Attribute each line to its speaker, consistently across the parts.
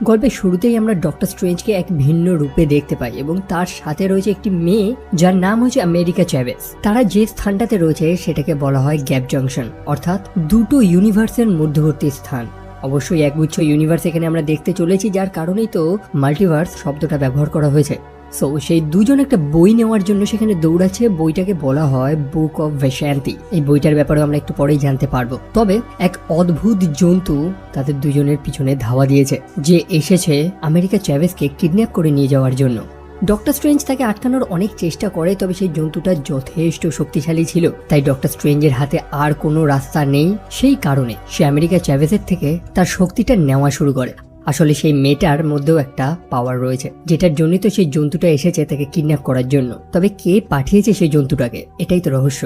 Speaker 1: গল্পের শুরুতেই আমরা ডক্টর স্ট্রেঞ্জকে এক ভিন্ন রূপে দেখতে পাই এবং তার সাথে রয়েছে একটি মেয়ে যার নাম হচ্ছে আমেরিকা চ্যাভেজ। তারা যে স্থানটাতে রয়েছে সেটাকে বলা হয় গ্যাপ জাংশন, অর্থাৎ দুটো ইউনিভার্সের মধ্যবর্তী স্থান। অবশ্যই একগুচ্ছ ইউনিভার্স এখানে আমরা দেখতে চলেছি, যার কারণেই তো মাল্টিভার্স শব্দটা ব্যবহার করা হয়েছে। সো সেই দুজন একটা বই নেওয়ার জন্য সেখানে দৌড়াচ্ছে। বইটাকে বলা হয় বুক অফ ভ্যাশান্তি। এই বইটার ব্যাপারে আমরা একটু পরেই জানতে পারবো। তবে এক অদ্ভুত জন্তু তাদের দুজনের পিছনে ধাওয়া দিয়েছে, যে এসেছে আমেরিকা চ্যাভেজকে কিডন্যাপ করে নিয়ে যাওয়ার জন্য। ডক্টর স্ট্রেঞ্জ তাকে আটকানোর অনেক চেষ্টা করে, তবে সেই জন্তুটা যথেষ্ট শক্তিশালী ছিল, তাই ডক্টর স্ট্রেঞ্জের হাতে আর কোনো রাস্তা নেই। সেই কারণে সে আমেরিকা চ্যাভেজের থেকে তার শক্তিটা নেওয়া শুরু করে। আসলে সেই মেয়েটার মধ্যেও একটা পাওয়ার রয়েছে, যেটার জন্যই তো সেই জন্তুটা এসেছে তাকে কিডন্যাপ করার জন্য। তবে কে পাঠিয়েছে সেই জন্তুটাকে, এটাই তো রহস্য।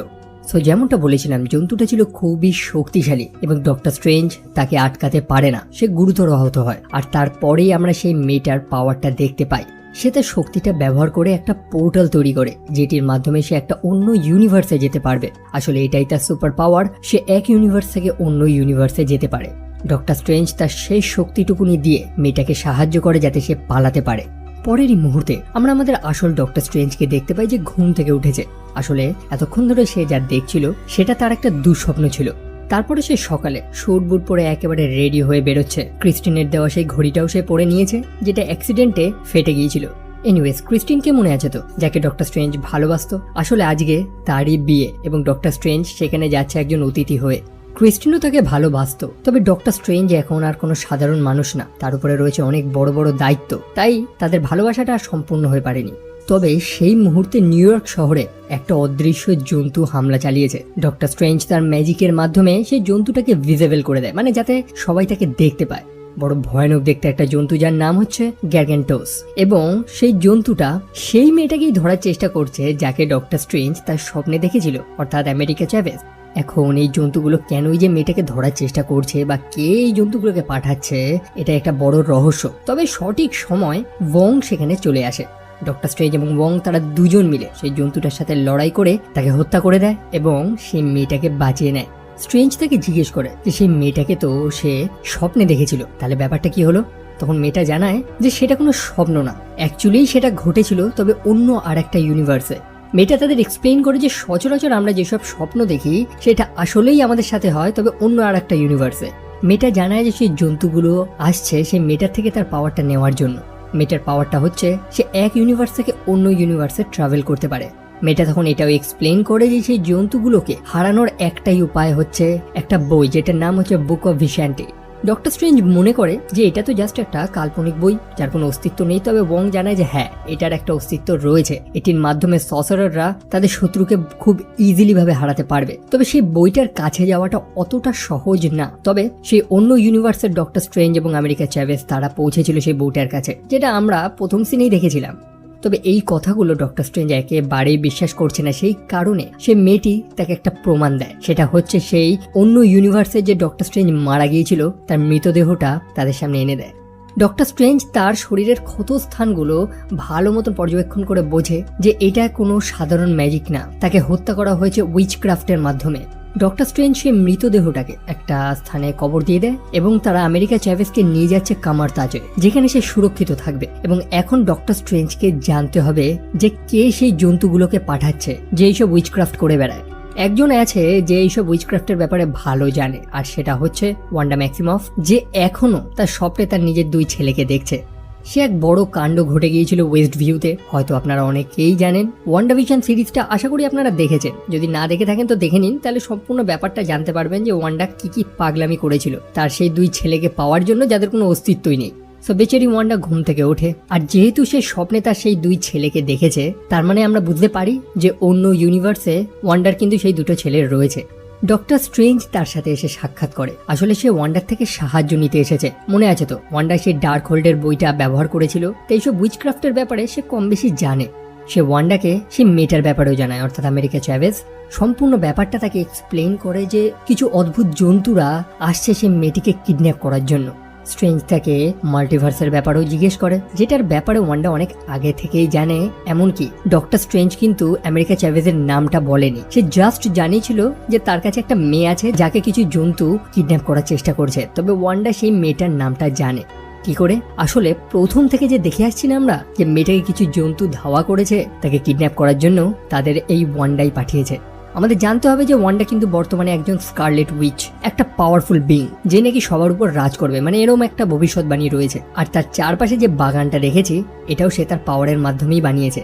Speaker 1: সো যেমনটা বলেছিলাম, জন্তুটা ছিল খুবই শক্তিশালী এবং ডক্টর স্ট্রেঞ্জ তাকে আটকাতে পারে না। সে গুরুতর আহত হয়, আর তারপরেই আমরা সেই মেয়েটার পাওয়ারটা দেখতে পাই। সে তার শক্তিটা ব্যবহার করে একটা পোর্টাল তৈরি করে, যেটির মাধ্যমে সে একটা অন্য ইউনিভার্সে যেতে পারবে। আসলে এটাই তার সুপার পাওয়ার, সে এক ইউনিভার্স থেকে অন্য ইউনিভার্সে যেতে পারে। ডক্টর স্ট্রেঞ্জ তার সেই শক্তিটুকুনি দিয়ে মেয়েটাকে সাহায্য করে যাতে সে পালাতে পারে। পরেরই মুহূর্তে আমরা আমাদের আসল ডক্টর স্ট্রেঞ্জকে দেখতে পাই যে ঘুম থেকে উঠেছে। আসলে এতক্ষণ ধরে সে যা দেখছিল সেটা তার একটা দুঃস্বপ্ন ছিল। তারপরে সে সকালে স্যুট বুট পরে একেবারে রেডি হয়ে বেরোচ্ছে। ক্রিস্টিনের দেওয়া সেই ঘড়িটাও সে পরে নিয়েছে, যেটা অ্যাক্সিডেন্টে ফেটে গিয়েছিল। এনিওয়েজ, ক্রিস্টিনকে মনে আছে তো, যাকে ডক্টর স্ট্রেঞ্জ ভালোবাসতো। আসলে আজকে তারই বিয়ে এবং ডক্টর স্ট্রেঞ্জ সেখানে যাচ্ছে একজন অতিথি হয়ে। ক্রিস্টিনও তাকে ভালোবাসতো, তবে ডক্টর স্ট্রেঞ্জ এখন আর কোনো সাধারণ মানুষ না, তার উপরে রয়েছে অনেক বড় বড় দায়িত্ব, তাই তাদের ভালোবাসাটা আর সম্পূর্ণ হয়ে পারেনি। তবে সেই মুহূর্তে নিউ ইয়র্ক শহরে একটা অদৃশ্য জন্তু হামলা চালিয়েছে। ডক্টর স্ট্রেঞ্জ তার ম্যাজিকের মাধ্যমে সেই জন্তুটাকে ভিজিবল করে দেয়, মানে যাতে সবাই তাকে দেখতে পায়। বড় ভয়ানক দেখতে একটা জন্তু, যার নাম হচ্ছে গ্যারগ্যান্টোস। এবং সেই জন্তুটা সেই মেয়েটাকেই ধরার চেষ্টা করছে যাকে ডক্টর স্ট্রেঞ্জ তার স্বপ্নে দেখেছিল, অর্থাৎ আমেরিকা চ্যাভেজ। এখন এই জন্তুগুলো কেনই যে মেয়েটাকে ধরার চেষ্টা করছে বা কে এই জন্তুগুলোকে পাঠাচ্ছে, এটা একটা বড় রহস্য। তবে সঠিক সময় ওয়ং সেখানে চলে আসে। ডক্টর স্ট্রেঞ্জ এবং ওয়ং তারা দুজন মিলে সেই জন্তুটার সাথে লড়াই করে তাকে হত্যা করে দেয় এবং সেই মেয়েটাকে বাঁচিয়ে নেয়। স্ট্রেঞ্জ তাকে জিজ্ঞেস করে যে সেই মেয়েটাকে তো সে স্বপ্নে দেখেছিল, তাহলে ব্যাপারটা কি হলো? তখন মেয়েটা জানায় যে সেটা কোনো স্বপ্ন না, অ্যাকচুয়ালি সেটা ঘটেছিল, তবে অন্য আর একটা ইউনিভার্সে। মেয়েটা তাদের এক্সপ্লেইন করে যে সচরাচর আমরা যেসব স্বপ্ন দেখি সেটা আসলেই আমাদের সাথে হয়, তবে অন্য আর একটা ইউনিভার্সে। মেয়েটা জানায় যে সেই জন্তুগুলো আসছে সেই মেয়েটার থেকে তার পাওয়ারটা নেওয়ার জন্য। মেয়েটার পাওয়ারটা হচ্ছে সে এক ইউনিভার্স থেকে অন্য ইউনিভার্সে ট্রাভেল করতে পারে। মেয়েটা তখন এটাও এক্সপ্লেইন করে যে সেই জন্তুগুলোকে হারানোর একটাই উপায় হচ্ছে একটা বই, যেটার নাম হচ্ছে বুক অফ ভ্যাশান্তি। ডক্টর স্ট্রেঞ্জ মনে করে যে এটা তো জাস্ট একটা কাল্পনিক বই যার কোনো অস্তিত্ব নেই, তবে ওয়ং জানায় যে হ্যাঁ, এটার একটা অস্তিত্ব রয়েছে। এটির মাধ্যমে সর্সারাররা তাদের শত্রুকে খুব ইজিলি ভাবে হারাতে পারবে। তবে সেই বইটার কাছে যাওয়াটা অতটা সহজ না। তবে সেই অন্য ইউনিভার্সের ডক্টর স্ট্রেঞ্জ এবং আমেরিকা চ্যাভেজ তারা পৌঁছেছিল সেই বইটার কাছে, যেটা আমরা প্রথম সিনেই দেখেছিলাম। তবে এই কথাগুলো ডক্টর স্ট্রেঞ্জ একেবারেই বিশ্বাস করছে না। সেই কারণে সে মেয়েটি তাকে একটা প্রমাণ দেয়, সেটা হচ্ছে সেই অন্য ইউনিভার্সে যে ডক্টর স্ট্রেঞ্জ মারা গিয়েছিল তার মৃতদেহটা তাদের সামনে এনে দেয়। ডক্টর স্ট্রেঞ্জ তার শরীরের ক্ষত স্থানগুলো ভালো মতন পর্যবেক্ষণ করে বোঝে যে এটা কোনো সাধারণ ম্যাজিক না, তাকে হত্যা করা হয়েছে উইচক্রাফটের মাধ্যমে। ডক্টর স্ট্রেঞ্জ সেই মৃতদেহটাকে একটা স্থানে কবর দিয়ে দেয় এবং তারা আমেরিকা চ্যাভেজকে নিয়ে যাচ্ছে কামার-তাজে, যেখানে সে সুরক্ষিত থাকবে। এবং এখন ডক্টর স্ট্রেঞ্জকে জানতে হবে যে কে সেই জন্তুগুলোকে পাঠাচ্ছে, যে এইসব উইচক্রাফট করে বেড়ায়। একজন আছে যে এইসব উইচক্রাফটের ব্যাপারে ভালো জানে, আর সেটা হচ্ছে ওয়ান্ডা ম্যাক্সিমফ, যে এখনো তার স্বপ্নে তার নিজের দুই ছেলেকে দেখছে। সে এক বড় কাণ্ড ঘটে গিয়েছিল ওয়েস্ট ভিউতে, হয়তো আপনারা অনেকেই জানেন। ওয়ান্ডাভিশন সিরিজটা আশা করি আপনারা দেখেছেন, যদি না দেখে থাকেন তো দেখে নিন, তাহলে সম্পূর্ণ ব্যাপারটা জানতে পারবেন যে ওয়ান্ডা কি পাগলামি করেছিল তার সেই দুই ছেলেকে পাওয়ার জন্য, যাদের কোনো অস্তিত্বই নেই। সো বেচারি ওয়ান্ডা ঘুম থেকে ওঠে, আর যেহেতু সে স্বপ্নে তার সেই দুই ছেলেকে দেখেছে, তার মানে আমরা বুঝতে পারি যে অন্য ইউনিভার্সে ওয়ান্ডার কিন্তু সেই দুটো ছেলে রয়েছে। ডক্টর স্ট্রেঞ্জ তার সাথে এসে সাক্ষাৎ করে। আসলে সে ওয়ান্ডার থেকে সাহায্য নিতে এসেছে। মনে আছে তো, ওয়ান্ডা সেই ডার্ক হোল্ডের বইটা ব্যবহার করেছিল, তো এইসব উইচক্রাফটের ব্যাপারে সে কম বেশি জানে। সে ওয়ান্ডাকে সে মেয়েটার ব্যাপারেও জানায়, অর্থাৎ আমেরিকা চ্যাভেজ। সম্পূর্ণ ব্যাপারটা তাকে এক্সপ্লেইন করে যে কিছু অদ্ভুত জন্তুরা আসছে সেই মেয়েটিকে কিডন্যাপ করার জন্য। স্ট্রেঞ্জ তাকে মাল্টিভার্সের ব্যাপারেও জিজ্ঞেস করে, যেটার ব্যাপারে ওয়ান্ডা অনেক আগে থেকেই জানে। এমনকি ডক্টর স্ট্রেঞ্জ কিন্তু আমেরিকা চ্যাভেজের নামটা বলেনি, সে জাস্ট জানিয়েছিল যে তার কাছে একটা মেয়ে আছে যাকে কিছু জন্তু কিডন্যাপ করার চেষ্টা করছে। তবে ওয়ান্ডা সেই মেয়েটার নামটা জানে। কি করে? আসলে প্রথম থেকে যে দেখে আসছি না আমরা, যে মেয়েটাকে কিছু জন্তু ধাওয়া করেছে তাকে কিডন্যাপ করার জন্য, তাদের এই ওয়ান্ডাই পাঠিয়েছে। আমাদের জানতে হবে যে ওয়ান্ডা কিন্তু বর্তমানে একজন স্কারলেট উইচ, একটা পাওয়ারফুল বিং, যে নাকি সবার উপর রাজ করবে, মানে এরকম একটা ভবিষ্যৎবাণী রয়েছে। আর তার চারপাশে যে বাগানটা রেখেছি এটাও সে তার পাওয়ারের মাধ্যমেই বানিয়েছে।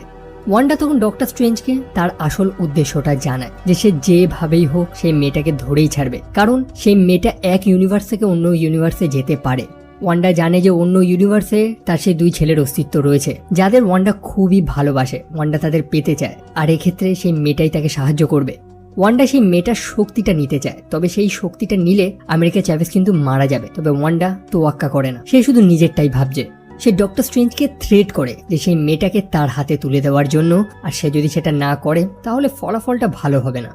Speaker 1: ওয়ান্ডা তখন ডক্টর স্ট্রেঞ্জকে তার আসল উদ্দেশ্যটা জানায়, যে সে যেভাবেই হোক সেই মেয়েটাকে ধরেই ছাড়বে, কারণ সেই মেয়েটা এক ইউনিভার্স থেকে অন্য ইউনিভার্সে যেতে পারে। ওয়ান্ডা জানে যে অন্য ইউনিভার্সে তার সেই দুই ছেলের অস্তিত্ব রয়েছে, যাদের ওয়ান্ডা খুবই ভালোবাসে। ওয়ান্ডা তাদের পেতে চায়, আর এক্ষেত্রে সেই মেয়েটাই তাকে সাহায্য করবে। ওয়ান্ডা সেই মেয়েটার শক্তিটা নিতে চায়, তবে সেই শক্তিটা নিলে আমেরিকা চ্যাভেজ কিন্তু মারা যাবে। তবে ওয়ান্ডা তোয়াক্কা করে না, সে শুধু নিজেরটাই ভাবছে। সে ডক্টর স্ট্রেঞ্জকে থ্রেট করে যে সেই মেয়েটাকে তার হাতে তুলে দেওয়ার জন্য, আর সে যদি সেটা না করে তাহলে ফলাফলটা ভালো হবে না।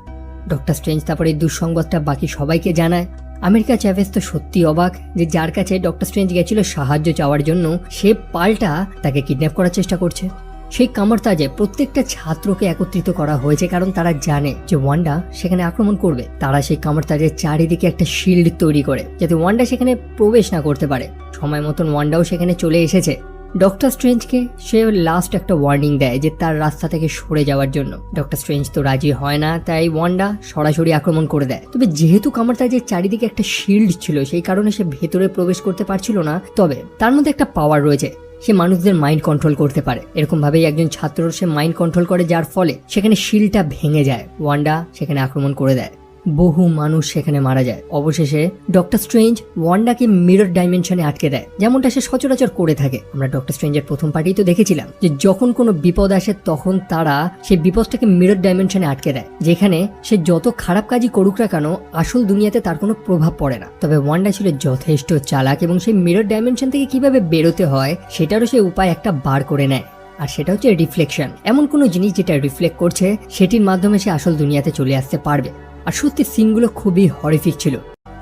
Speaker 1: ডক্টর স্ট্রেঞ্জ তারপরে এই দুঃসংবাদটা বাকি সবাইকে জানায়। আমেরিকা চ্যাভেজ তো সত্যি অবাক যে যার কাছে ডক্টর স্ট্রেঞ্জ গেছিল সাহায্য চাওয়ার জন্য, সে পাল্টা তাকে কিডন্যাপ করার চেষ্টা করছে। সেই কামড়তাজে প্রত্যেকটা ছাত্রকে একত্রিত করা হয়েছে, কারণ তারা জানে যে ওয়ান্ডা সেখানে আক্রমণ করবে। তারা সেই কামড়তাজের চারিদিকে একটা শিল্ড তৈরি করে, যাতে ওয়ান্ডা সেখানে প্রবেশ না করতে পারে। সময় মতন ওয়ান্ডাও সেখানে চলে এসেছে। ডক্টর স্ট্রেঞ্জকে সে লাস্ট একটা ওয়ার্নিং দেয় যে তার রাস্তা থেকে সরে যাওয়ার জন্য। ডক্টর স্ট্রেঞ্জ তো রাজি হয় না, তাই ওয়ান্ডা সরাসরি আক্রমণ করে দেয়। তবে যেহেতু কামড়তাজের চারিদিকে একটা শিল্ড ছিল, সেই কারণে সে ভেতরে প্রবেশ করতে পারছিল না। তবে তার মধ্যে একটা পাওয়ার রয়েছে, সে মানুষদের মাইন্ড কন্ট্রোল করতে পারে। এরকম ভাবেই একজন ছাত্র সে মাইন্ড কন্ট্রোল করে, যার ফলে সেখানে শিলটা ভেঙে যায়। ওয়ান্ডা সেখানে আক্রমণ করে দেয়, বহু মানুষ সেখানে মারা যায়। অবশেষে ডক্টর স্ট্রেঞ্জ ওয়ান্ডাকে মিরর ডাইমেনশনে আটকে দেয়, যেমনটা সে সচরাচর করে থাকে। আমরা ডক্টর স্ট্রেঞ্জের প্রথম পার্টি তো দেখেছিলাম যে যখন কোনো বিপদ আসে তখন তারা সেই বিপদটাকে মিরর ডাইমেনশনে আটকে দেয়, যেখানে সে যত খারাপ কাজই করুক না কেন আসল দুনিয়াতে তার কোনো প্রভাব পড়ে না। তবে ওয়ান্ডা ছিল যথেষ্ট চালাক, এবং সেই মিরর ডাইমেনশন থেকে কিভাবে বেরোতে হয় সেটারও সে উপায় একটা বার করে নেয়। আর সেটা হচ্ছে রিফ্লেকশন, এমন কোনো জিনিস যেটা রিফ্লেক্ট করছে সেটির মাধ্যমে সে আসল দুনিয়াতে চলে আসতে পারবে। আর সত্যি সিনগুলো খুবই হরিফিক ছিল।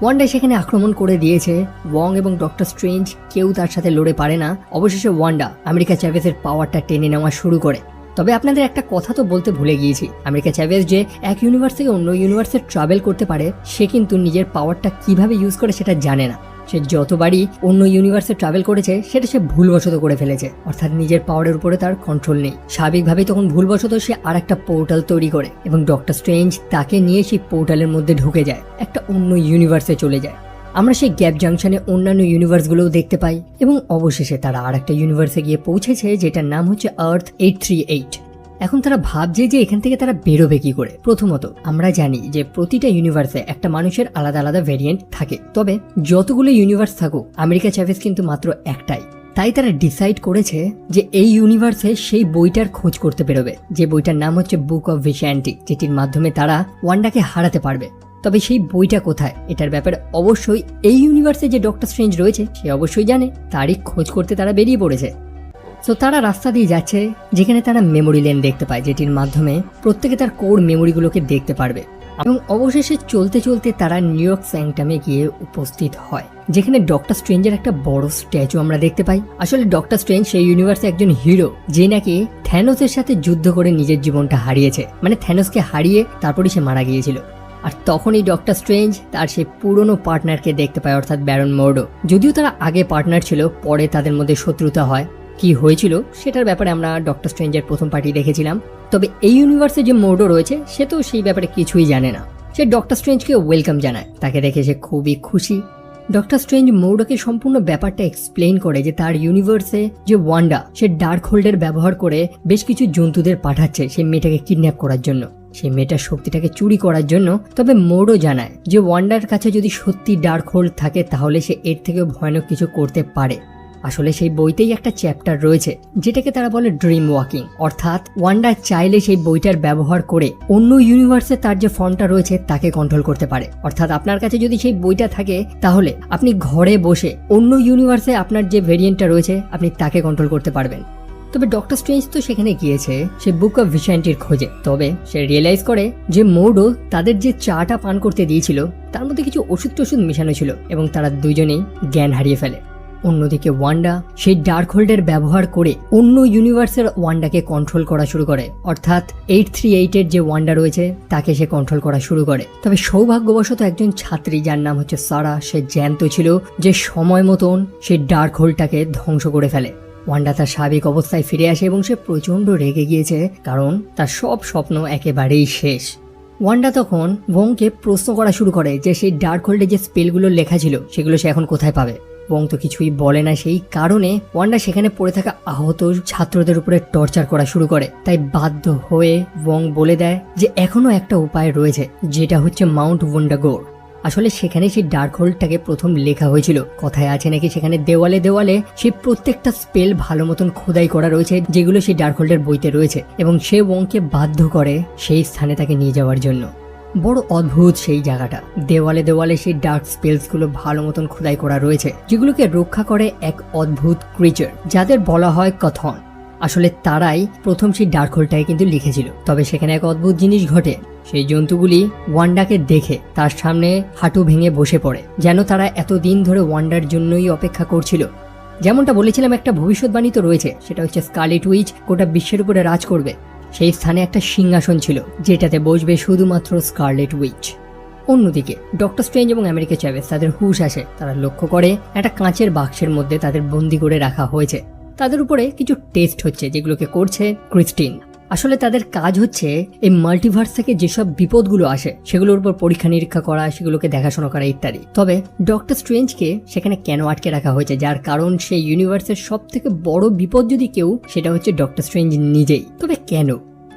Speaker 1: ওয়ান্ডা সেখানে আক্রমণ করে দিয়েছে। ওয়ং এবং ডক্টর স্ট্রেঞ্জ কেউ তার সাথে লড়ে পারে না। অবশেষে ওয়ান্ডা আমেরিকা চ্যাভেজের পাওয়ারটা টেনে নেওয়া শুরু করে। তবে আপনাদের একটা কথা তো বলতে ভুলে গিয়েছি, আমেরিকা চ্যাভেজ যে এক ইউনিভার্স থেকে অন্য ইউনিভার্সে ট্রাভেল করতে পারে, সে কিন্তু নিজের পাওয়ারটা কিভাবে ইউজ করে সেটা জানে না। সে যতবারই অন্য ইউনিভার্সে ট্রাভেল করেছে সেটা সে ভুলবশত করে ফেলেছে, অর্থাৎ নিজের পাওয়ারের উপরে তার কন্ট্রোল নেই। স্বাভাবিকভাবেই তখন ভুলবশত সে আর একটা পোর্টাল তৈরি করে, এবং ডক্টর স্ট্রেঞ্জ তাকে নিয়ে সেই পোর্টালের মধ্যে ঢুকে যায়, একটা অন্য ইউনিভার্সে চলে যায়। আমরা সেই গ্যাপ জাংশনে অন্যান্য ইউনিভার্সগুলোও দেখতে পাই, এবং অবশেষে তারা আর একটা ইউনিভার্সে গিয়ে পৌঁছেছে, যেটার নাম হচ্ছে আর্থ 838। এখন তারা ভাবছে যে এখান থেকে তারা বেরোবে কি করে। প্রথমত আমরা জানি যে প্রতিটা ইউনিভার্সে একটা মানুষের আলাদা আলাদা ভেরিয়েন্ট থাকে, তবে যতগুলো ইউনিভার্স থাকুক আমেরিকা চ্যাভেজ কিন্তু মাত্র একটাই। তাই তারা ডিসাইড করেছে যে এই ইউনিভার্সে সেই বইটার খোঁজ করতে বেরোবে, যে বইটার নাম হচ্ছে বুক অফ ভিশান্টি, যেটির মাধ্যমে তারা ওয়ান্ডাকে হারাতে পারবে। তবে সেই বইটা কোথায় এটার ব্যাপারে অবশ্যই এই ইউনিভার্সে যে ডক্টর স্ট্রেঞ্জ রয়েছে সে অবশ্যই জানে, তারই খোঁজ করতে তারা বেরিয়ে পড়েছে। সো তারা রাস্তা দিয়ে যাচ্ছে, যেখানে তারা মেমোরি লেন দেখতে পায়, যেটির মাধ্যমে প্রত্যেকে তার কোর মেমোরিগুলোকে দেখতে পারবে। এবং অবশেষে চলতে চলতে তারা নিউ ইয়র্ক স্যাংটামে গিয়ে উপস্থিত হয়, যেখানে ডক্টর স্ট্রেঞ্জের একটা বড় স্ট্যাচু আমরা দেখতে পাই। আসলে ডক্টর স্ট্রেঞ্জ সেই ইউনিভার্সে একজন হিরো, যে নাকি থ্যানোসের সাথে যুদ্ধ করে নিজের জীবনটা হারিয়েছে, মানে থ্যানোসকে হারিয়ে তারপরই সে মারা গিয়েছিল। আর তখনই ডক্টর স্ট্রেঞ্জ তার সেই পুরনো পার্টনারকে দেখতে পায়, অর্থাৎ ব্যারন মোর্ডো। যদিও তারা আগে পার্টনার ছিল, পরে তাদের মধ্যে শত্রুতা হয়। কি হয়েছিল সেটার ব্যাপারে আমরা ডক্টর স্ট্রেঞ্জের প্রথম পার্টি দেখেছিলাম। তবে এই ইউনিভার্সে যে মোর্ডো রয়েছে সে তো সেই ব্যাপারে কিছুই জানে না। সে ডক্টর স্ট্রেঞ্জকে ওয়েলকাম জানায়, তাকে দেখে সে খুবই খুশি। ডক্টর স্ট্রেঞ্জ মোর্ডোকে সম্পূর্ণ ব্যাপারটা এক্সপ্লেইন করে যে তার ইউনিভার্সে যে ওয়ান্ডা সে ডার্ক হোল্ডের ব্যবহার করে বেশ কিছু জন্তুদের পাঠাচ্ছে সেই মেয়েটাকে কিডন্যাপ করার জন্য, সেই মেয়েটার শক্তিটাকে চুরি করার জন্য। তবে মোর্ডো জানায় যে ওয়ান্ডার কাছে যদি সত্যি ডার্ক হোল্ড থাকে তাহলে সে এর থেকেও ভয়ানক কিছু করতে পারে। আসলে সেই বইতেই একটা চ্যাপ্টার রয়েছে যেটাকে তারা বলে ড্রিম ওয়াকিং, অর্থাৎ ওয়ান্ডা চাইলে সেই বইটার ব্যবহার করে অন্য ইউনিভার্সে তার যে ফর্মটা রয়েছে তাকে কন্ট্রোল করতে পারে। অর্থাৎ আপনার কাছে যদি সেই বইটা থাকে তাহলে আপনি ঘরে বসে অন্য ইউনিভার্সে আপনার যে ভেরিয়েন্টটা রয়েছে আপনি তাকে কন্ট্রোল করতে পারবেন। তবে ডক্টর স্ট্রেঞ্জ তো সেখানে গিয়েছে সে বুক অফ ভিশান্টির খোঁজে। তবে সে রিয়েলাইজ করে যে মোর্ডো তাদের যে চাটা পান করতে দিয়েছিল তার মধ্যে কিছু ওষুধ টষুধ মেশানো ছিল, এবং তারা দুজনেই জ্ঞান হারিয়ে ফেলে। অন্যদিকে ওয়ান্ডা সেই ডার্ক হোল্ডের ব্যবহার করে অন্য ইউনিভার্সের ওয়ান্ডাকে কন্ট্রোল করা শুরু করে, অর্থাৎ 838 এর যে ওয়ান্ডা রয়েছে তাকে সে কন্ট্রোল করা শুরু করে। তবে সৌভাগ্যবশত একজন ছাত্রী যার নাম হচ্ছে সারা, সে জ্যান্ত ছিল যে সময় মতন সেই ডার্ক হোল্ডটাকে ধ্বংস করে ফেলে। ওয়ান্ডা তার স্বাভাবিক অবস্থায় ফিরে আসে এবং সে প্রচন্ড রেগে গিয়েছে, কারণ তার সব স্বপ্ন একেবারেই শেষ। ওয়ান্ডা তখন ওয়ংকে প্রশ্ন করা শুরু করে যে সেই ডার্ক হোল্ডে যে স্পেলগুলো লেখা ছিল সেগুলো সে এখন কোথায় পাবে। ওয়ং তো কিছুই বলে না, সেই কারণে ওয়ান্ডা সেখানে পড়ে থাকা আহত ছাত্রদের উপরে টর্চার করা শুরু করে। তাই বাধ্য হয়ে ওয়ং বলে দেয় যে এখনো একটা উপায় রয়েছে, যেটা হচ্ছে মাউন্ট ওয়ান্ডাগোর। আসলে সেখানে সেই ডার্ক হোল্ডটাকে প্রথম লেখা হয়েছিল। কথায় আছে নাকি সেখানে দেওয়ালে দেওয়ালে সেই প্রত্যেকটা স্পেল ভালো মতন খোদাই করা রয়েছে, যেগুলো সেই ডার্ক হোল্ডের বইতে রয়েছে, এবং সে ওয়ংকে বাধ্য করে সেই স্থানে তাকে নিয়ে যাওয়ার জন্য। বড় অদ্ভুত সেই জায়গাটা, দেওয়ালে দেওয়ালে সেই ডার্ক স্পেলস গুলো ভালো মতন খোদাই করা রয়েছে, যেগুলোকে রক্ষা করে এক অদ্ভুত ক্রিচার যাদের বলা হয় কথন। আসলে তারাই প্রথম সেই ডার্ক হোলটাকে কিন্তু লিখেছিল। তবে সেখানে এক অদ্ভুত জিনিস ঘটে, সেই জন্তুগুলি ওয়ান্ডাকে দেখে তার সামনে হাঁটু ভেঙে বসে পড়ে, যেন তারা এতদিন ধরে ওয়ান্ডার জন্যই অপেক্ষা করছিল। যেমনটা বলেছিলাম, একটা ভবিষ্যৎবাণী তো রয়েছে, সেটা হচ্ছে স্কারলেট উইচ গোটা বিশ্বের উপরে রাজ করবে। সেই স্থানে একটা সিংহাসন ছিল যেটাতে বসবে শুধুমাত্র স্কারলেট উইচ। অন্যদিকে ডক্টর স্ট্রেঞ্জ এবং আমেরিকা চ্যাভেজ তাদের হুঁশ আসে, তারা লক্ষ্য করে একটা কাঁচের বাক্সের মধ্যে তাদের বন্দি করে রাখা হয়েছে। তাদের উপরে কিছু টেস্ট হচ্ছে, যেগুলোকে করছে ক্রিস্টিন। আসলে তাদের কাজ হচ্ছে এই মাল্টিভার্স থেকে যেসব বিপদগুলো আসে সেগুলোর উপর পরীক্ষা নিরীক্ষা করা, সেগুলোকে দেখাশোনা করা ইত্যাদি। তবে ডক্টর স্ট্রেঞ্জকে সেখানে কেন আটকে রাখা হয়েছে, যার কারণ সেই ইউনিভার্সের সব থেকে বড় বিপদ যদি কেউ, সেটা হচ্ছে ডক্টর স্ট্রেঞ্জ নিজেই। তবে কেন?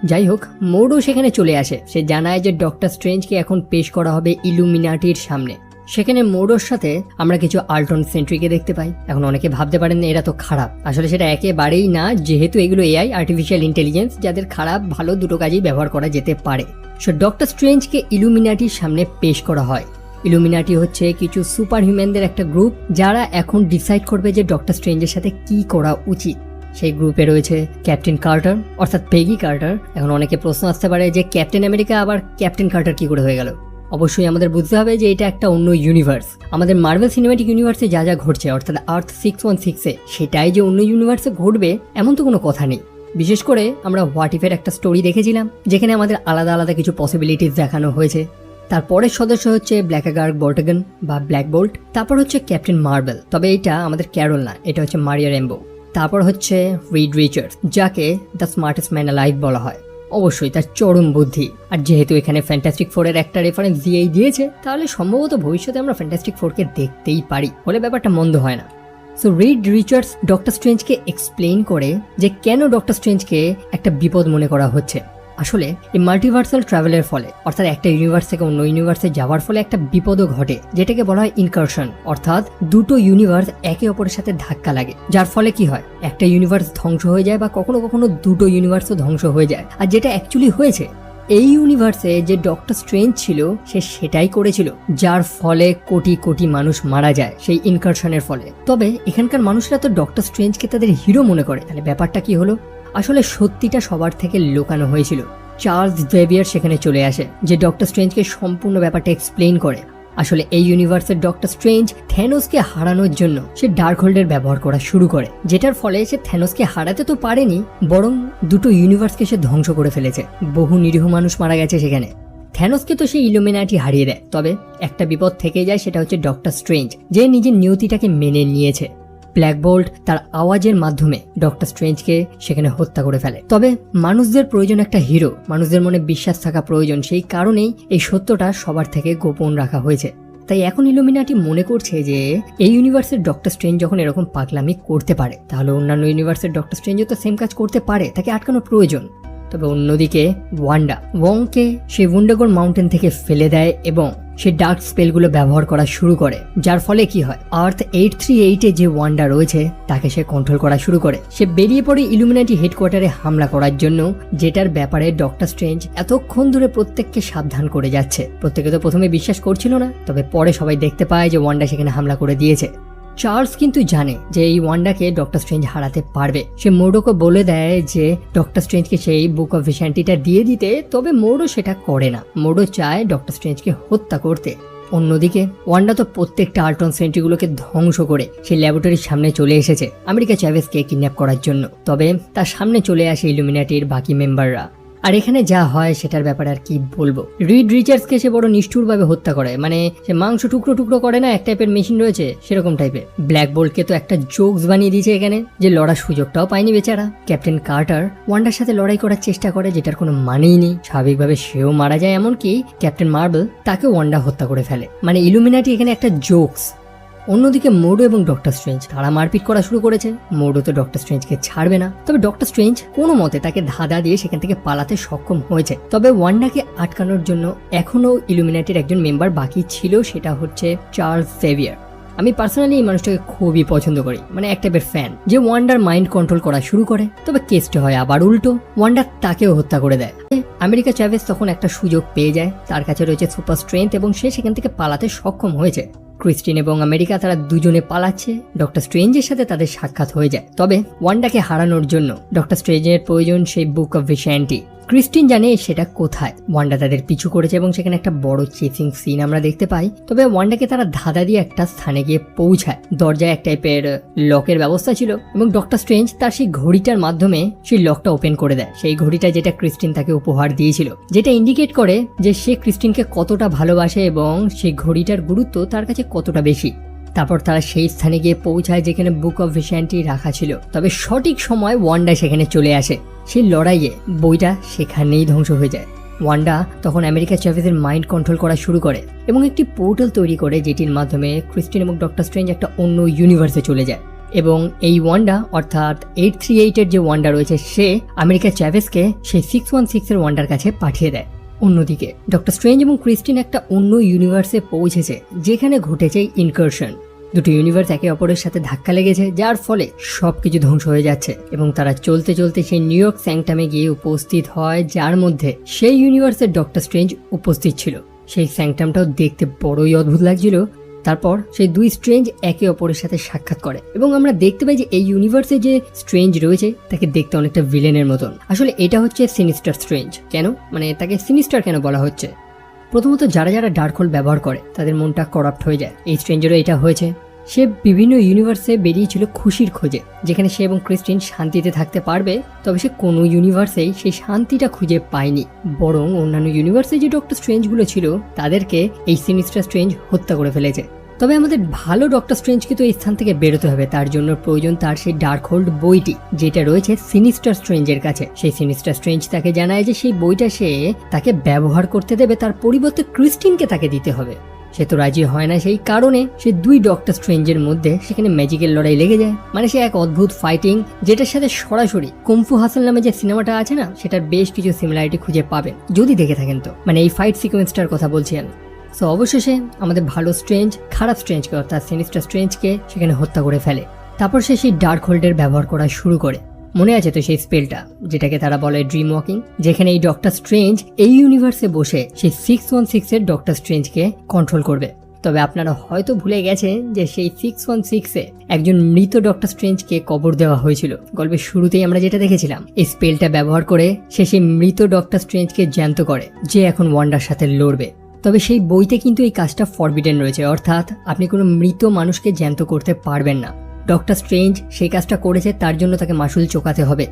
Speaker 1: যাই হোক, মোডও সেখানে চলে আসে। সে জানায় যে ডক্টর স্ট্রেঞ্জকে এখন পেশ করা হবে ইলুমিনাটির সামনে। সেখানে মোডোর সাথে আমরা কিছু আল্টন সেন্ট্রিকে দেখতে পাই। এখন অনেকে ভাবতে পারেন এরা তো খারাপ, আসলে সেটা একেবারেই না, যেহেতু এগুলো এআই, আর্টিফিশিয়াল ইন্টেলিজেন্স, যাদের খারাপ ভালো দুটো কাজেই ব্যবহার করা যেতে পারে। সো ডক্টর স্ট্রেঞ্জকে ইলুমিনাটির সামনে পেশ করা হয়। ইলুমিনাটি হচ্ছে কিছু সুপার হিউম্যানদের একটা গ্রুপ, যারা এখন ডিসাইড করবে যে ডক্টর স্ট্রেঞ্জের সাথে কি করা উচিত। সেই গ্রুপে রয়েছে ক্যাপ্টেন কার্টার, অর্থাৎ পেগি কার্টার। এখন অনেকে প্রশ্ন আসতে পারে যে ক্যাপ্টেন আমেরিকা আবার ক্যাপ্টেন কার্টার কি করে হয়ে গেল? অবশ্যই আমাদের বুঝতে হবে যে এটা একটা অন্য ইউনিভার্স। আমাদের মার্ভেল সিনেম্যাটিক ইউনিভার্সে যা যা ঘটছে, অর্থাৎ আর্থ 616-এ, সেটাই যে অন্য ইউনিভার্সে ঘটবে এমন তো কোনো কথা নেই। বিশেষ করে আমরা হোয়াট ইফের একটা স্টোরি দেখেছিলাম, যেখানে আমাদের আলাদা আলাদা কিছু পসিবিলিটিস দেখানো হয়েছে। তারপরের সদস্য হচ্ছে ব্ল্যাকাগার বল্টগন বা ব্ল্যাক বোল্ট। তারপর হচ্ছে ক্যাপ্টেন মার্বেল, তবে এটা আমাদের ক্যারল না, এটা হচ্ছে মারিয়া রেমবো। তারপর হচ্ছে রিড রিচার্ডস, যাকে দ্য স্মার্টেস্ট ম্যান অ্যালাইভ বলা হয়। অবশ্যই তার চরম বুদ্ধি। আর যেহেতু এখানে ফ্যান্টাস্টিক ফোরের একটা রেফারেন্স দিয়েই দিয়েছে, তাহলে সম্ভবত ভবিষ্যতে আমরা ফ্যান্টাস্টিক ফোরকে দেখতেই পারি, বলে ব্যাপারটা মন্দ হয় না। সো রিড রিচার্ডস ডক্টর স্ট্রেঞ্জকে এক্সপ্লেইন করে যে কেন ডক্টর স্ট্রেঞ্জকে একটা বিপদ মনে করা হচ্ছে। আসলে এই মাল্টিভার্সাল ট্রাভেলের ফলে, অর্থাৎ একটা ইউনিভার্স থেকে অন্য ইউনিভার্সে যাওয়ার ফলে একটা বিপদও ঘটে, যেটাকে বলা হয় ইনকারশন। অর্থাৎ দুটো ইউনিভার্স একে অপরের সাথে ধাক্কা লাগে, যার ফলে কি হয়, একটা ইউনিভার্স ধ্বংস হয়ে যায় বা কখনো কখনো দুটো ইউনিভার্সও ধ্বংস হয়ে যায়। আর যেটা অ্যাকচুয়ালি হয়েছে, এই ইউনিভার্সে যে ডক্টর স্ট্রেঞ্জ ছিল সে সেটাই করেছিল, যার ফলে কোটি কোটি মানুষ মারা যায় সেই ইনকারশনের ফলে। তবে এখানকার মানুষরা তো ডক্টর স্ট্রেঞ্জকে তাদের হিরো মনে করে। তাহলে ব্যাপারটা কি হলো? আসলে সত্যিটা সবার থেকে লুকানো হয়েছিল। চার্লস জেভিয়ার সেখানে চলে আসে, যে ডক্টর স্ট্রেঞ্জকে সম্পূর্ণ ব্যাপারটা এক্সপ্লেইন করে। আসলে এই ইউনিভার্সের ডক্টর স্ট্রেঞ্জ থ্যানোসকে হারানোর জন্য সে ডার্ক হোল্ডের ব্যবহার করা শুরু করে, যেটার ফলে সে থ্যানোসকে হারাতে তো পারেনি, বরং দুটো ইউনিভার্সকে সে ধ্বংস করে ফেলেছে। বহু নিরীহ মানুষ মারা গেছে সেখানে। থ্যানোসকে তো সেই ইলুমিনাটি হারিয়ে দেয়, তবে একটা বিপদ থেকে যায়, সেটা হচ্ছে ডক্টর স্ট্রেঞ্জ, যে নিজের নিয়তিটাকে মেনে নিয়েছে। ব্ল্যাক বোল্ট তার আওয়াজের মাধ্যমে ডক্টর স্ট্রেঞ্জকে সেখানে হত্যা করে ফেলে। তবে মানুষদের প্রয়োজন একটা হিরো, মানুষদের মনে বিশ্বাস থাকা প্রয়োজন, সেই কারণেই এই সত্যটা সবার থেকে গোপন রাখা হয়েছে। তাই এখন ইলুমিনাটি মনে করছে যে এই ইউনিভার্সের ডক্টর স্ট্রেঞ্জ যখন এরকম পাগলামি করতে পারে, তাহলে অন্যান্য ইউনিভার্সের ডক্টর স্ট্রেঞ্জও তো সেম কাজ করতে পারে, তাকে আটকানো প্রয়োজন। তবে অন্যদিকে ওয়ান্ডা ওয়ংকে সেই ওয়ান্ডাগোর মাউন্টেন থেকে ফেলে দেয় এবং সে ডার্ক স্পেলগুলো ব্যবহার করা শুরু করে, যার ফলে কি হয়, আর্থ 838-এ যে ওয়ান্ডা রয়েছে তাকে সে কন্ট্রোল করা শুরু করে। সে বেরিয়ে পড়ে ইলুমিনাটি হেডকোয়ার্টারে হামলা করার জন্য, যেটার ব্যাপারে ডক্টর স্ট্রেঞ্জ এতক্ষণ ধরে প্রত্যেককে সাবধান করে যাচ্ছে। প্রত্যেকে তো প্রথমে বিশ্বাস করছিল না, তবে পরে সবাই দেখতে পায় যে ওয়ান্ডা সেখানে হামলা করে দিয়েছে। চার্লস কিন্তু জানে যে এই ওয়ান্ডাকে ডক্টর স্ট্রেঞ্জ হারাতে পারবে। সে মোডোকে বলে দেয় যে ডক্টর স্ট্রেঞ্জকে সেই বুক অফ ভিশান্টিটা দিয়ে দিতে, তবে মোডো সেটা করে না। মোডো চায় ডক্টর স্ট্রেঞ্জকে হত্যা করতে। অন্যদিকে ওয়ান্ডা তো প্রত্যেকটা আল্ট্রন সেন্ট্রিগুলোকে ধ্বংস করে সেই ল্যাবরেটরির সামনে চলে এসেছে আমেরিকা চ্যাভেজকে কিডন্যাপ করার জন্য। তবে তার সামনে চলে আসে ইলুমিনাটির বাকি মেম্বাররা। আর এখানে যা হয় সেটার ব্যাপারে আর কি বলবো। রিড রিচার্ডসকে সে বড় নিষ্ঠুরভাবে হত্যা করে, মানে সে মাংস টুকরো টুকরো করে না, এক টাইপের মেশিন রয়েছে সেরকম টাইপের। ব্ল্যাক বোল্টকে তো একটা জোকস বানিয়ে দিয়েছে এখানে, যে লড়ার সুযোগটাও পায়নি বেচারা। ক্যাপ্টেন কার্টার ওয়ান্ডার সাথে লড়াই করার চেষ্টা করে, যেটার কোনো মানেই নেই। স্বাভাবিকভাবে সেও মারা যায়, এমনকি ক্যাপ্টেন মার্বেল তাকে ওয়ান্ডা হত্যা করে ফেলে। মানে ইলুমিনাটি এখানে একটা জোকস। অন্যদিকে মোডো এবং ডক্টর স্ট্রেঞ্জ তারা মারপিট করা শুরু করেছে। মোডো তো ডক্টর স্ট্রেঞ্জকে ছাড়বে না, তবে ডক্টর স্ট্রেঞ্জ কোনো মতে তাকে ধাঁধা দিয়ে সেখান থেকে পালাতে সক্ষম হয়েছে। তবে ওয়ান্ডাকে আটকানোর জন্য এখনো ইলুমিনাটির একজন মেম্বার বাকি ছিল, সেটা হচ্ছে চার্লস জেভিয়ার। আমি পার্সোনালি এই মানুষটাকে খুবই পছন্দ করি, মানে এক টাইপের ফ্যান, যে ওয়ান্ডার মাইন্ড কন্ট্রোল করা শুরু করে। তবে কেসটা হয় আবার উল্টো, ওয়ান্ডার তাকেও হত্যা করে দেয়। আমেরিকা চ্যাভেজ তখন একটা সুযোগ পেয়ে যায়, তার কাছে রয়েছে সুপার স্ট্রেংথ এবং সে সেখান থেকে পালাতে সক্ষম হয়েছে। ক্রিস্টিন এবং আমেরিকা তারা দুজনে পালাচ্ছে, ডক্টর স্ট্রেঞ্জের সাথে তাদের সাক্ষাৎ হয়ে যায়। তবে ওয়ান্ডাকে হারানোর জন্য ডক্টর স্ট্রেঞ্জের প্রয়োজন সেই বুক অফ ভিশান্টি। ক্রিস্টিন জানে সেটা কোথায়। ওয়ান্ডা তাদের পিছু করেছে এবং সেখানে একটা বড় চেসিং সিন আমরা দেখতে পাই। তবে ওয়ান্ডাকে তারা ধাঁধা দিয়ে একটা স্থানে গিয়ে পৌঁছায়। দরজায় এক টাইপের লকের ব্যবস্থা ছিল এবং ডক্টর স্ট্রেঞ্জ তার সেই ঘড়িটার মাধ্যমে সেই লকটা ওপেন করে দেয়। সেই ঘড়িটা যেটা ক্রিস্টিন তাকে উপহার দিয়েছিল, যেটা ইন্ডিকেট করে যে সে ক্রিস্টিনকে কতটা ভালোবাসে এবং সেই ঘড়িটার গুরুত্ব তার কাছে কতটা বেশি। তারপর তারা সেই স্থানে গিয়ে পৌঁছায় যেখানে বুক অফ ভিশান্টি রাখা ছিল। তবে সঠিক সময় ওয়ান্ডা সেখানে চলে আসে। সেই লড়াইয়ে বইটা সেখানেই ধ্বংস হয়ে যায়। ওয়ান্ডা তখন আমেরিকা চ্যাভেজের মাইন্ড কন্ট্রোল করা শুরু করে এবং একটি পোর্টাল তৈরি করে, যেটির মাধ্যমে ক্রিস্টিন এবং ডক্টর স্ট্রেঞ্জ একটা অন্য ইউনিভার্সে চলে যায়। এবং এই ওয়ান্ডা অর্থাৎ 838-এর যে ওয়ান্ডা রয়েছে, সে আমেরিকা চ্যাভেজকে সেই 616-এর ওয়ান্ডার কাছে পাঠিয়ে দেয়। অন্যদিকে ডক্টর স্ট্রেঞ্জ এবং ক্রিস্টিন একটা অন্য ইউনিভার্সে পৌঁছেছে, যেখানে ঘটেছে ইনকারশন। দুটো ইউনিভার্স একে অপরের সাথে ধাক্কা লেগেছে, যার ফলে সবকিছু ধ্বংস হয়ে যাচ্ছে এবং তারা চলতে চলতে সেই নিউ ইয়র্ক স্যাংটামে গিয়ে উপস্থিত হয়, যার মধ্যে সেই ইউনিভার্সের ডক্টর স্ট্রেঞ্জ উপস্থিত ছিল। সেই স্যাংটামটাও দেখতে বড়ই অদ্ভুত লাগছিল। তারপর সেই দুই স্ট্রেঞ্জ একে অপরের সাথে সাক্ষাৎ করে এবং আমরা দেখতে পাই যে এই ইউনিভার্সে যে স্ট্রেঞ্জ রয়েছে তাকে দেখতে অনেকটা ভিলেনের মতন। আসলে এটা হচ্ছে সিনিস্টার স্ট্রেঞ্জ। কেন, মানে তাকে সিনিস্টার কেন বলা হচ্ছে? প্রথমত যারা যারা ডার্ক হোল ব্যবহার করে তাদের মনটা করাপ্ট হয়ে যায়। এই স্ট্রেঞ্জেরও এটা হয়েছে। সে বিভিন্ন ইউনিভার্সে বেরিয়েছিল খুশির খোঁজে, যেখানে সে এবং ক্রিস্টিন শান্তিতে থাকতে পারবে। তবে সে কোনো ইউনিভার্সেই সেই শান্তিটা খুঁজে পায়নি, বরং অন্যান্য ইউনিভার্সে যে ডক্টর স্ট্রেঞ্জগুলো ছিল তাদেরকে এই সিনিস্টার স্ট্রেঞ্জ হত্যা করে ফেলেছে। তবে আমাদের ভালো ডক্টর স্ট্রেঞ্জকে তো এই স্থান থেকে বেরোতে হবে। তার জন্য প্রয়োজন তার সেই ডার্ক হোল্ড বইটি, যেটা রয়েছে সিনিস্টার স্ট্রেঞ্জের কাছে। সেই সিনিস্টার স্ট্রেঞ্জ তাকে জানায় যে সেই বইটা সে তাকে ব্যবহার করতে দেবে, তার পরিবর্তে ক্রিস্টিনকে তাকে দিতে হবে। সে তো রাজি হয় না। সেই কারণে সে দুই ডক্টর স্ট্রেঞ্জের মধ্যে সেখানে ম্যাজিক্যাল লড়াই লেগে যায়। মানে সে এক অদ্ভুত ফাইটিং, যেটার সাথে সরাসরি কুমফু হাসেল নামে যে সিনেমাটা আছে না, সেটার বেশ কিছু সিমিলারিটি খুঁজে পাবেন যদি দেখে থাকেন তো। মানে এই ফাইট সিকোয়েন্সটার কথা বলছি আমি। সো অবশেষে আমাদের ভালো স্ট্রেঞ্জ খারাপ স্ট্রেঞ্জকে অর্থাৎ সিনিস্টার স্ট্রেঞ্জকে সেখানে হত্যা করে ফেলে। তারপর সে সেই ডার্ক হোল্ডের ব্যবহার করা শুরু করে। মনে আছে তো সেই স্পেলটা, যেটাকে তারা বলে ড্রিম ওয়াকিং, যেখানে এই ডক্টর স্ট্রেঞ্জ এই ইউনিভার্সে বসে সেই 616-এর ডক্টর স্ট্রেঞ্জকে কন্ট্রোল করবে। তবে আপনারা হয়তো ভুলে গেছেন যে সেই 616-এ একজন মৃত ডক্টর স্ট্রেঞ্জকে কবর দেওয়া হয়েছিল। গল্পের শুরুতেই আমরা যেটা দেখেছিলাম, এই স্পেলটা ব্যবহার করে সে সেই মৃত ডক্টর স্ট্রেঞ্জকে জ্যান্ত করে, যে এখন ওয়ান্ডার সাথে লড়বে। তবে সেই বইতে কিন্তু এই কাজটা ফরবিডেন রয়েছে, অর্থাৎ আপনি কোনো মৃত মানুষকে জ্যান্ত করতে পারবেন না। ডক্টর স্ট্রেঞ্জ সেই কাজটা করেছে, তার জন্য তাকে মাসুল চোকাতে হবে।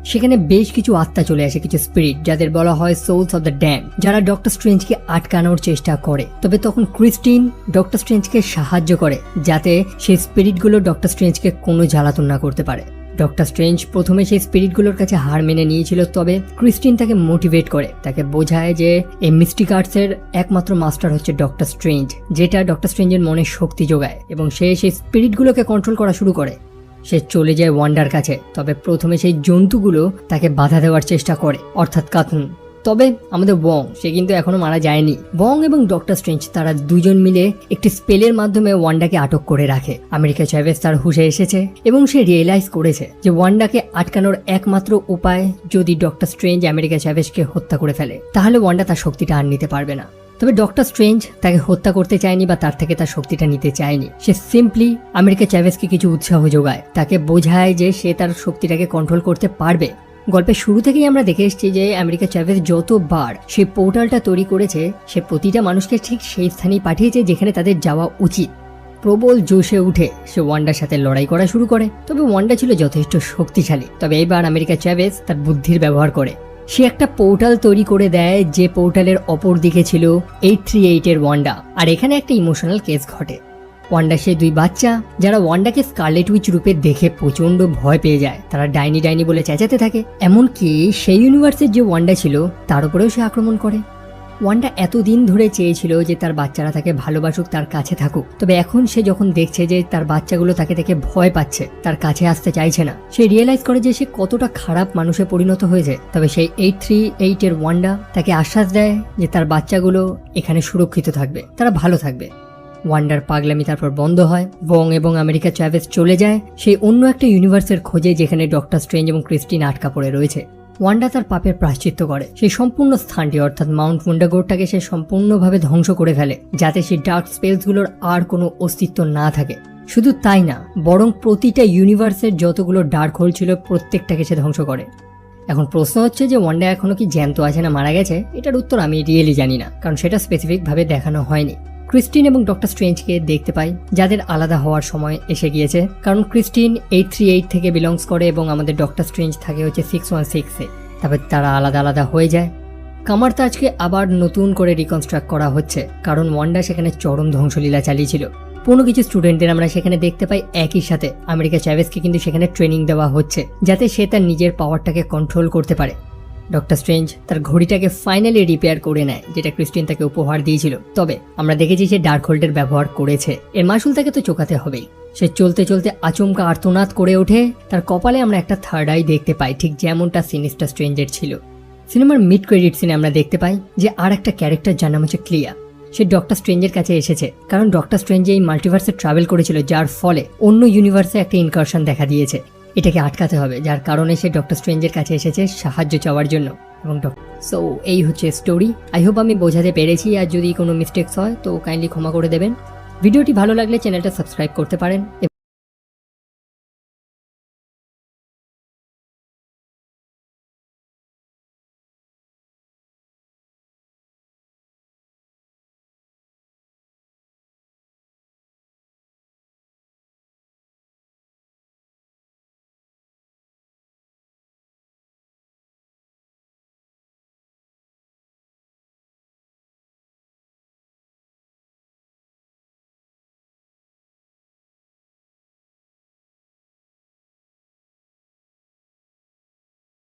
Speaker 1: সেখানে বেশ কিছু আত্মা চলে আসে, কিছু স্পিরিট, যাদের বলা হয় সোলস অফ দ্য ড্যাম, যারা ডক্টর স্ট্রেঞ্জকে আটকানোর চেষ্টা করে। তবে তখন ক্রিস্টিন ডক্টর স্ট্রেঞ্জকে সাহায্য করে, যাতে সেই স্পিরিটগুলো ডক্টর স্ট্রেঞ্জকে কোনো জ্বালাতন না করতে পারে। ডক্টর স্ট্রেঞ্জ প্রথমে সেই স্পিরিটগুলোর কাছে হার মেনে নিয়েছিল, তবে ক্রিস্টিন তাকে মোটিভেট করে, তাকে বোঝায় যে এই মিস্টিক আর্টসের একমাত্র মাস্টার হচ্ছে ডক্টর স্ট্রেঞ্জ, যেটা ডক্টর স্ট্রেঞ্জের মনে শক্তি যোগায়, এবং সে সেই স্পিরিটগুলোকে কন্ট্রোল করা শুরু করে। সে চলে যায় ওয়ান্ডার কাছে। তবে প্রথমে সেই জন্তুগুলো তাকে বাধা দেওয়ার চেষ্টা করে, অর্থাৎ কাতুন। তবে আমাদের ওয়ং, সে কিন্তু এখনো মারা যায়নি। ওয়ং এবং ডক্টর স্ট্রেঞ্জ তারা দুজন মিলে একটি স্পেলের মাধ্যমে ওয়ান্ডাকে আটক করে রাখে। আমেরিকা চ্যাভেজ তার হুঁশে এসেছে এবং সে রিয়েলাইজ করেছে যে ওয়ান্ডাকে আটকানোর একমাত্র উপায়, যদি ডক্টর স্ট্রেঞ্জ আমেরিকা চ্যাভেজকে হত্যা করে ফেলে, তাহলে ওয়ান্ডা তার শক্তিটা আর নিতে পারবে না। তবে ডক্টর স্ট্রেঞ্জ তাকে হত্যা করতে চায়নি বা তার থেকে তার শক্তিটা নিতে চায়নি। সে সিম্পলি আমেরিকা চ্যাভেজকে কিছু উৎসাহ যোগায়, তাকে বোঝায় যে সে তার শক্তিটাকে কন্ট্রোল করতে পারবে। গল্পের শুরু থেকেই আমরা দেখে এসেছি যে আমেরিকা চ্যাভেজ যতবার সেই পোর্টালটা তৈরি করেছে সে প্রতিটা মানুষকে ঠিক সেই স্থানেই পাঠিয়েছে যেখানে তাদের যাওয়া উচিত। প্রবল জোশে উঠে সে ওয়ান্ডার সাথে লড়াই করা শুরু করে, তবে ওয়ান্ডা ছিল যথেষ্ট শক্তিশালী। তবে এইবার আমেরিকা চ্যাভেজ তার বুদ্ধির ব্যবহার করে সে একটা পোর্টাল তৈরি করে দেয়, যে পোর্টালের অপর দিকে ছিল 838 এর ওয়ান্ডা। আর এখানে একটা ইমোশনাল কেস ঘটে। ওয়ান্ডা সেই দুই বাচ্চা যারা ওয়ান্ডাকে স্কারলেট উইচ রূপে দেখে প্রচন্ড ভয় পেয়ে যায়, তারা ডাইনি ডাইনি বলে চেঁচাতে থাকে। এমনকি সেই ইউনিভার্সের যে ওয়ান্ডা ছিল তার উপরেও সে আক্রমণ করে। ওয়ান্ডা এতদিন ধরে চেয়েছিল যে তার বাচ্চারা তাকে ভালোবাসুক, তার কাছে থাকুক, তবে এখন সে যখন দেখছে যে তার বাচ্চাগুলো তাকে দেখে ভয় পাচ্ছে, তার কাছে আসতে চাইছে না, সে রিয়েলাইজ করে যে সে কতটা খারাপ মানুষে পরিণত হয়েছে। তবে সেই 838 এর ওয়ান্ডা তাকে আশ্বাস দেয় যে তার বাচ্চাগুলো এখানে সুরক্ষিত থাকবে, তারা ভালো থাকবে। ওয়ান্ডার পাগলামি তারপর বন্ধ হয়। বং এবং আমেরিকা চ্যাভেজ চলে যায় সেই অন্য একটা ইউনিভার্সের খোঁজে যেখানে ডক্টর স্ট্রেঞ্জ এবং ক্রিস্টিন আটকা পড়ে রয়েছে। ওয়ান্ডা তার পাপের প্রায়শ্চিত্ত করে সেই সম্পূর্ণ স্থানটি অর্থাৎ মাউন্ট মুন্ডাগোরটাকে সে সম্পূর্ণভাবে ধ্বংস করে ফেলে, যাতে সেই ডার্ক স্পেলসগুলোর আর কোনো অস্তিত্ব না থাকে। শুধু তাই না, বরং প্রতিটা ইউনিভার্সের যতগুলো ডার্ক হোল ছিল প্রত্যেকটাকে সে ধ্বংস করে। এখন প্রশ্ন হচ্ছে যে ওয়ান্ডা এখনো কি জ্যান্ত আছে না মারা গেছে? এটার উত্তর আমি রিয়েলি জানি না, কারণ সেটা স্পেসিফিকভাবে দেখানো হয়নি। ক্রিস্টিন এবং ডক্টর স্ট্রেঞ্জকে দেখতে পাই যাদের আলাদা হওয়ার সময় এসে গিয়েছে, কারণ ক্রিস্টিন 838 থেকে বিলংস করে এবং আমাদের ডক্টর স্ট্রেঞ্জ থাকে হচ্ছে 616-এ। তারপর তারা আলাদা আলাদা হয়ে যায়। কামার্তা আজকে আবার নতুন করে রিকনস্ট্রাক্ট করা হচ্ছে, কারণ ওয়ান্ডা সেখানে চরম ধ্বংসলীলা চালিয়েছিল। কোনো কিছু স্টুডেন্টদের আমরা সেখানে দেখতে পাই। একই সাথে আমেরিকা চ্যাভেজকে কিন্তু সেখানে ট্রেনিং দেওয়া হচ্ছে যাতে সে তার নিজের পাওয়ারটাকে কন্ট্রোল করতে পারে। ডক্টর স্ট্রেঞ্জ তার ঘড়িটাকে ফাইনালি রিপেয়ার করে নেয়, যেটা ক্রিস্টিন তাকে উপহার দিয়েছিল। তবে আমরা দেখেছি সে ডার্ক হোল্ডের ব্যবহার করেছে, এর মাসুল তাকে তো চোকাতে হবেই। সে চলতে চলতে আচমকা আর্তনাদ করে ওঠে। তার কপালে আমরা একটা থার্ড আই দেখতে পাই, ঠিক যেমনটা সিনিস্টার স্ট্রেঞ্জের ছিল। সিনেমার মিড ক্রেডিট সিনে আমরা দেখতে পাই যে আর একটা ক্যারেক্টার যার নাম হচ্ছে ক্লিয়া, সে ডক্টর স্ট্রেঞ্জের কাছে এসেছে, কারণ ডক্টর স্ট্রেঞ্জ এই মাল্টিভার্সে ট্রাভেল করেছিল, যার ফলে অন্য ইউনিভার্সে একটা ইনকারশন দেখা দিয়েছে। এটাকে আটকাতে হবে, যার কারণে সে ডক্টর স্ট্রেঞ্জের কাছে এসেছে সাহায্য চাওয়ার জন্য। এবং সো এই হচ্ছে স্টোরি। আই হোপ আমি বোঝাতে পেরেছি, আর যদি কোনো মিস্টেকস হয় তো কাইন্ডলি ক্ষমা করে দেবেন। ভিডিওটি ভালো লাগলে চ্যানেলটা সাবস্ক্রাইব করতে পারেন